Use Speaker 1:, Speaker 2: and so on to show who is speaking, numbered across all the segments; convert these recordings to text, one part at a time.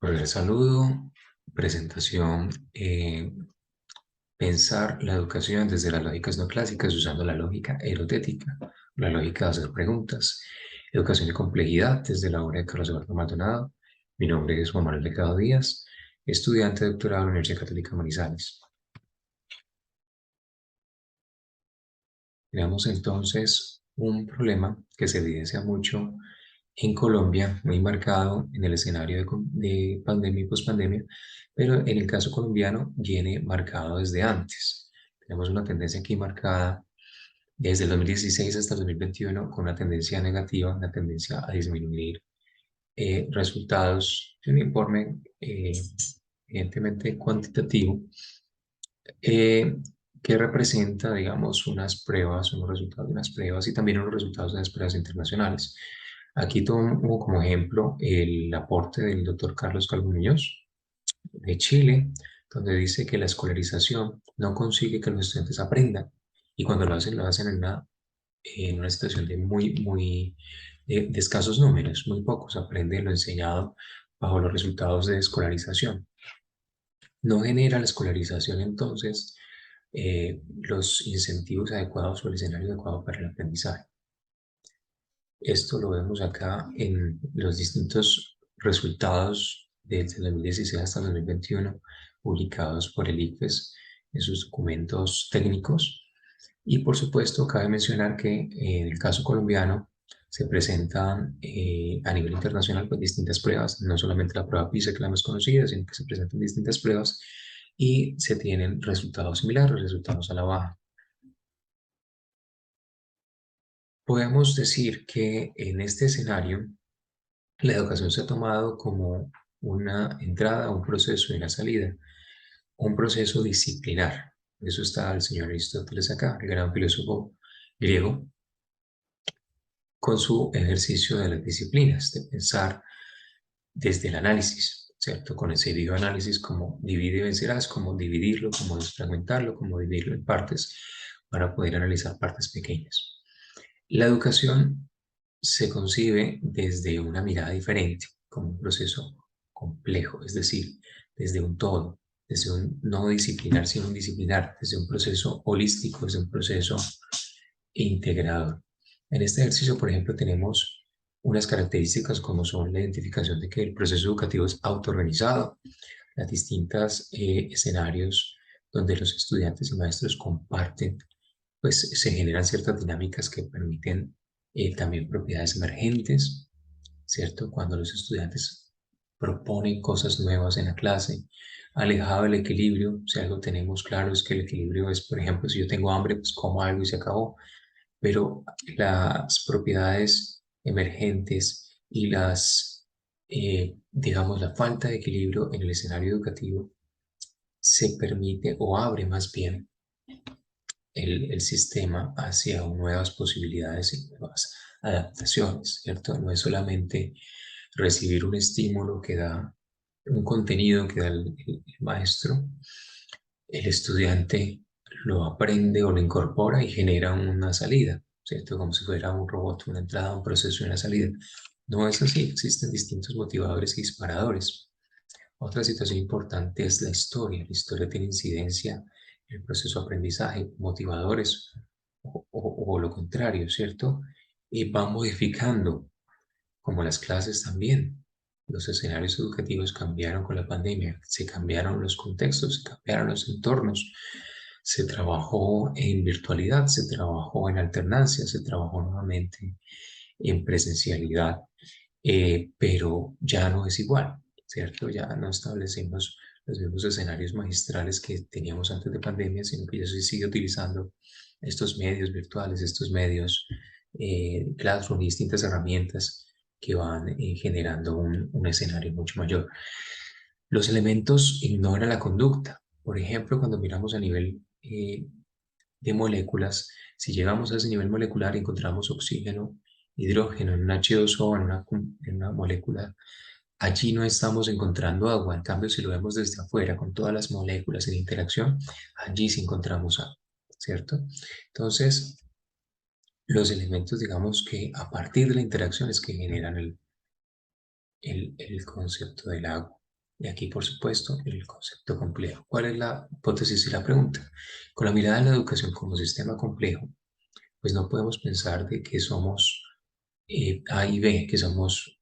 Speaker 1: Cordial saludo, presentación, pensar la educación desde las lógicas no clásicas usando la lógica erotética, la lógica de hacer preguntas, educación de complejidad desde la obra de Carlos Eduardo Maldonado. Mi nombre es Juan Manuel Delgado Díaz, estudiante de doctorado en la Universidad Católica Manizales. Veamos entonces un problema que se evidencia mucho en Colombia, muy marcado en el escenario de pandemia y pospandemia, pero en el caso colombiano viene marcado desde antes. Tenemos una tendencia aquí marcada desde el 2016 hasta el 2021 con una tendencia negativa, una tendencia a disminuir resultados de un informe evidentemente cuantitativo eh, que representa, digamos, unas pruebas, unos resultados de unas pruebas y también unos resultados de las pruebas internacionales. Aquí tomo como ejemplo el aporte del doctor Carlos Calvo Muñoz de Chile, donde dice que la escolarización no consigue que los estudiantes aprendan y cuando lo hacen en una situación de de escasos números, muy pocos aprenden lo enseñado bajo los resultados de escolarización. No genera la escolarización entonces los incentivos adecuados o el escenario adecuado para el aprendizaje. Esto lo vemos acá en los distintos resultados desde el 2016 hasta el 2021 publicados por el ICFES en sus documentos técnicos. Y por supuesto, cabe mencionar que en el caso colombiano se presentan a nivel internacional pues, distintas pruebas, no solamente la prueba PISA, que es la más conocida, sino que se presentan distintas pruebas y se tienen resultados similares, resultados a la baja. Podemos decir que en este escenario la educación se ha tomado como una entrada, un proceso y una salida, un proceso disciplinar. De eso está el señor Aristóteles acá, el gran filósofo griego, con su ejercicio de las disciplinas, de pensar desde el análisis, ¿cierto? Con ese videoanálisis como divide y vencerás, como dividirlo, como desfragmentarlo, como dividirlo en partes para poder analizar partes pequeñas. La educación se concibe desde una mirada diferente, como un proceso complejo, es decir, desde un todo, desde un no disciplinar, sino un disciplinar, desde un proceso holístico, desde un proceso integrador. En este ejercicio, por ejemplo, tenemos unas características como son la identificación de que el proceso educativo es autorganizado, las distintas escenarios donde los estudiantes y maestros comparten, pues se generan ciertas dinámicas que permiten también propiedades emergentes, ¿cierto? Cuando los estudiantes proponen cosas nuevas en la clase, alejado del equilibrio, si algo tenemos claro es que el equilibrio es, por ejemplo, si yo tengo hambre, pues como algo y se acabó, pero las propiedades emergentes y digamos, la falta de equilibrio en el escenario educativo se permite o abre más bien el sistema hacia nuevas posibilidades y nuevas adaptaciones, ¿cierto? No es solamente recibir un estímulo que da un contenido que da el maestro, el estudiante lo aprende o lo incorpora y genera una salida, ¿cierto? Como si fuera un robot, una entrada, un proceso y una salida. No es así, existen distintos motivadores y disparadores. Otra situación importante es la historia. La historia tiene incidencia en el proceso de aprendizaje, motivadores o lo contrario, ¿cierto? Y va modificando, como las clases también. Los escenarios educativos cambiaron con la pandemia, se cambiaron los contextos, se cambiaron los entornos. Se trabajó en virtualidad, se trabajó en alternancia, se trabajó nuevamente en presencialidad, pero ya no es igual, ¿cierto? Ya no establecemos los mismos escenarios magistrales que teníamos antes de pandemia, sino que ya se sigue utilizando estos medios virtuales, estos medios Classroom y distintas herramientas que van generando un escenario mucho mayor. Los elementos ignoran la conducta. Por ejemplo, cuando miramos a nivel de moléculas, si llegamos a ese nivel molecular, encontramos oxígeno, hidrógeno en un H2O, en una molécula. Allí no estamos encontrando agua. En cambio, si lo vemos desde afuera, con todas las moléculas en interacción, allí sí encontramos agua, ¿cierto? Entonces, los elementos, digamos que a partir de la interacción es que generan el concepto del agua. Y aquí, por supuesto, el concepto complejo. ¿Cuál es la hipótesis y la pregunta? Con la mirada en la educación como sistema complejo, pues no podemos pensar de que somos A y B, que somos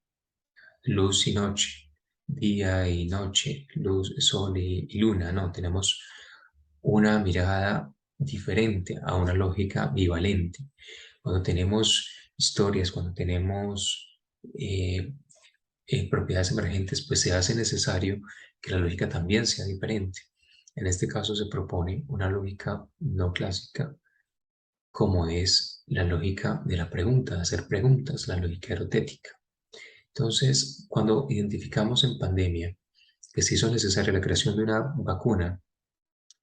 Speaker 1: luz y noche, día y noche, luz, sol y luna, no, tenemos una mirada diferente a una lógica bivalente. Cuando tenemos historias, cuando tenemos eh, propiedades emergentes, pues se hace necesario que la lógica también sea diferente. En este caso se propone una lógica no clásica, como es la lógica de la pregunta, de hacer preguntas, la lógica erotética. Entonces, cuando identificamos en pandemia que se hizo necesaria la creación de una vacuna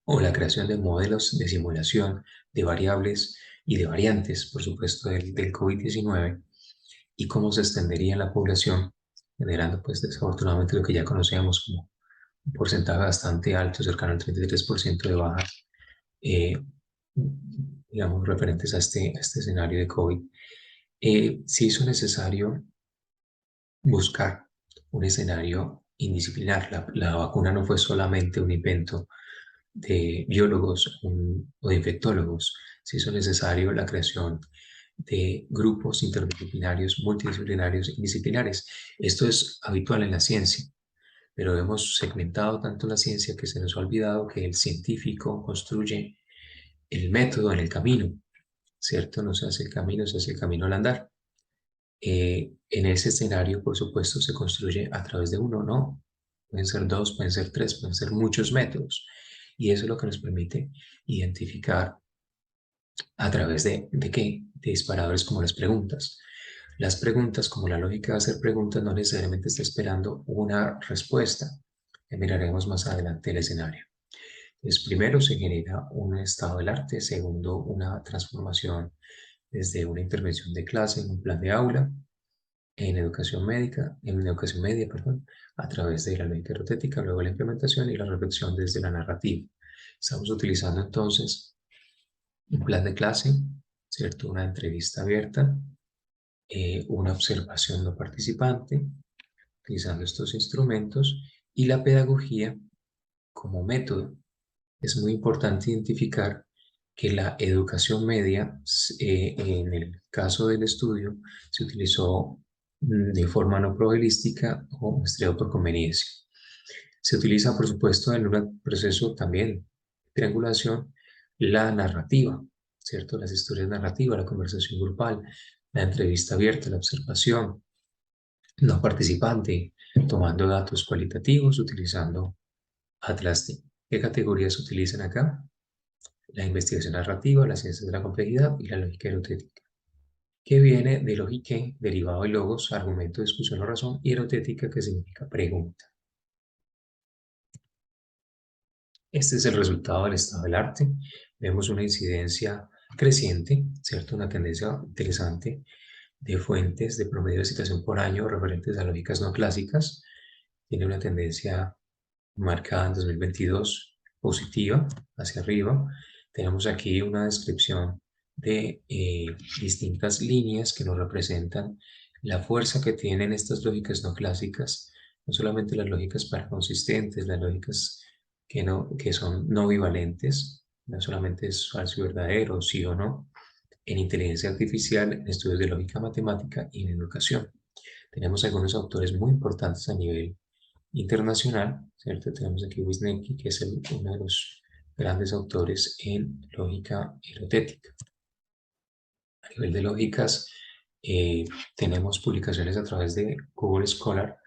Speaker 1: o la creación de modelos de simulación de variables y de variantes, por supuesto, del COVID-19, y cómo se extendería en la población, generando, pues, desafortunadamente lo que ya conocemos como un porcentaje bastante alto, cercano al 33% de bajas, eh, digamos, referentes a este escenario de COVID. Se hizo necesario buscar un escenario indisciplinar. La vacuna no fue solamente un invento de biólogos o de infectólogos, se hizo necesario la creación de grupos interdisciplinarios, multidisciplinarios y disciplinares. Esto es habitual en la ciencia, pero hemos segmentado tanto la ciencia que se nos ha olvidado que el científico construye el método en el camino, ¿cierto? No se hace el camino, se hace el camino al andar. En ese escenario, por supuesto, se construye a través de uno, no. Pueden ser dos, pueden ser tres, pueden ser muchos métodos. Y eso es lo que nos permite identificar a través ¿de qué? De disparadores como las preguntas. Las preguntas, como la lógica de hacer preguntas, no necesariamente está esperando una respuesta. Ya miraremos más adelante el escenario. Entonces, primero se genera un estado del arte, segundo, una transformación desde una intervención de clase en un plan de aula, en educación media, perdón, a través de la lógica erotética, luego la implementación y la reflexión desde la narrativa. Estamos utilizando entonces un plan de clase, ¿cierto? Una entrevista abierta, una observación no participante, utilizando estos instrumentos y la pedagogía como método. Es muy importante identificar que la educación media, en el caso del estudio, se utilizó de forma no probabilística o muestreo por conveniencia. Se utiliza, por supuesto, en un proceso también de triangulación, la narrativa, ¿cierto? Las historias narrativas, la conversación grupal, la entrevista abierta, la observación no participante, tomando datos cualitativos, utilizando Atlas. ¿Qué categorías se utilizan acá? La investigación narrativa, las ciencias de la complejidad y la lógica erotética, que viene de logique, derivado de logos, argumento, discusión o razón, y erotética, que significa pregunta. Este es el resultado del estado del arte. Vemos una incidencia creciente, ¿cierto? Una tendencia interesante de fuentes de promedio de citación por año referentes a lógicas no clásicas. Tiene una tendencia marcada en 2022 positiva hacia arriba. Tenemos aquí una descripción de distintas líneas que nos representan la fuerza que tienen estas lógicas no clásicas, no solamente las lógicas paraconsistentes, las lógicas que son no bivalentes, no solamente es falso y verdadero, sí o no, en inteligencia artificial, en estudios de lógica matemática y en educación. Tenemos algunos autores muy importantes a nivel internacional, ¿cierto? Tenemos aquí Wisniewski, que es uno de los grandes autores en lógica erotética. A nivel de lógicas, tenemos publicaciones a través de Google Scholar.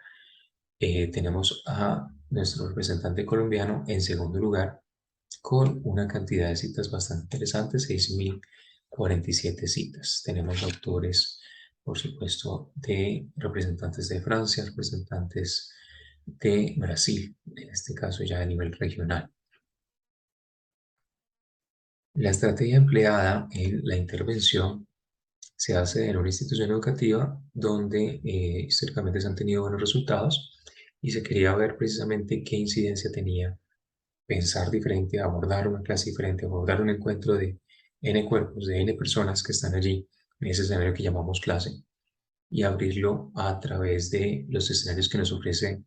Speaker 1: Tenemos a nuestro representante colombiano en segundo lugar, con una cantidad de citas bastante interesantes, 6.047 citas. Tenemos autores, por supuesto, de representantes de Francia, representantes de Brasil, en este caso ya a nivel regional. La estrategia empleada en la intervención se hace en una institución educativa donde históricamente se han tenido buenos resultados y se quería ver precisamente qué incidencia tenía pensar diferente, abordar una clase diferente, abordar un encuentro de N cuerpos, de N personas que están allí en ese escenario que llamamos clase y abrirlo a través de los escenarios que nos ofrece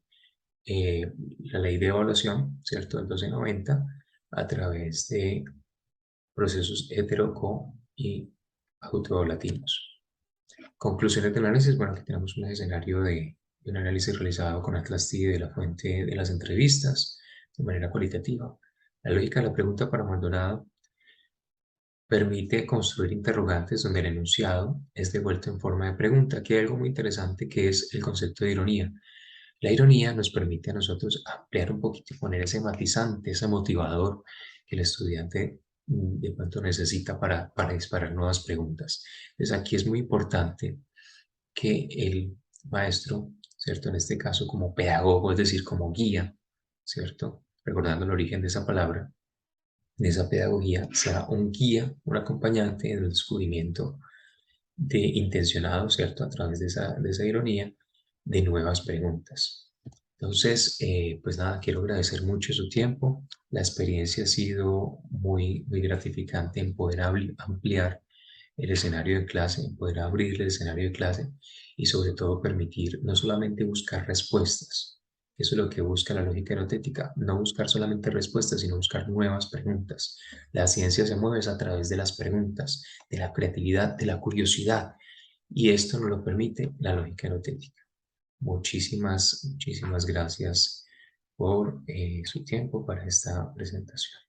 Speaker 1: la ley de evaluación, ¿cierto? Del 1290, a través de procesos hetero, co y autoevaluativos. Conclusiones del análisis. Bueno, aquí tenemos un escenario de un análisis realizado con Atlas T de la fuente de las entrevistas de manera cualitativa. La lógica de la pregunta para Maldonado permite construir interrogantes donde el enunciado es devuelto en forma de pregunta. Aquí hay algo muy interesante que es el concepto de ironía. La ironía nos permite a nosotros ampliar un poquito y poner ese matizante, ese motivador que el estudiante de pronto necesita para disparar nuevas preguntas. Entonces aquí es muy importante que el maestro, ¿cierto? En este caso como pedagogo, es decir, como guía, ¿cierto? Recordando el origen de esa palabra, de esa pedagogía, sea un guía, un acompañante en el descubrimiento de intencionado, ¿cierto? A través de esa ironía, de nuevas preguntas. Entonces, pues nada, quiero agradecer mucho su tiempo. La experiencia ha sido muy gratificante en poder ampliar el escenario de clase, en poder abrir el escenario de clase y sobre todo permitir no solamente buscar respuestas, eso es lo que busca la lógica erotética, no buscar solamente respuestas, sino buscar nuevas preguntas. La ciencia se mueve a través de las preguntas, de la creatividad, de la curiosidad, y esto nos lo permite la lógica erotética. Muchísimas gracias por su tiempo para esta presentación.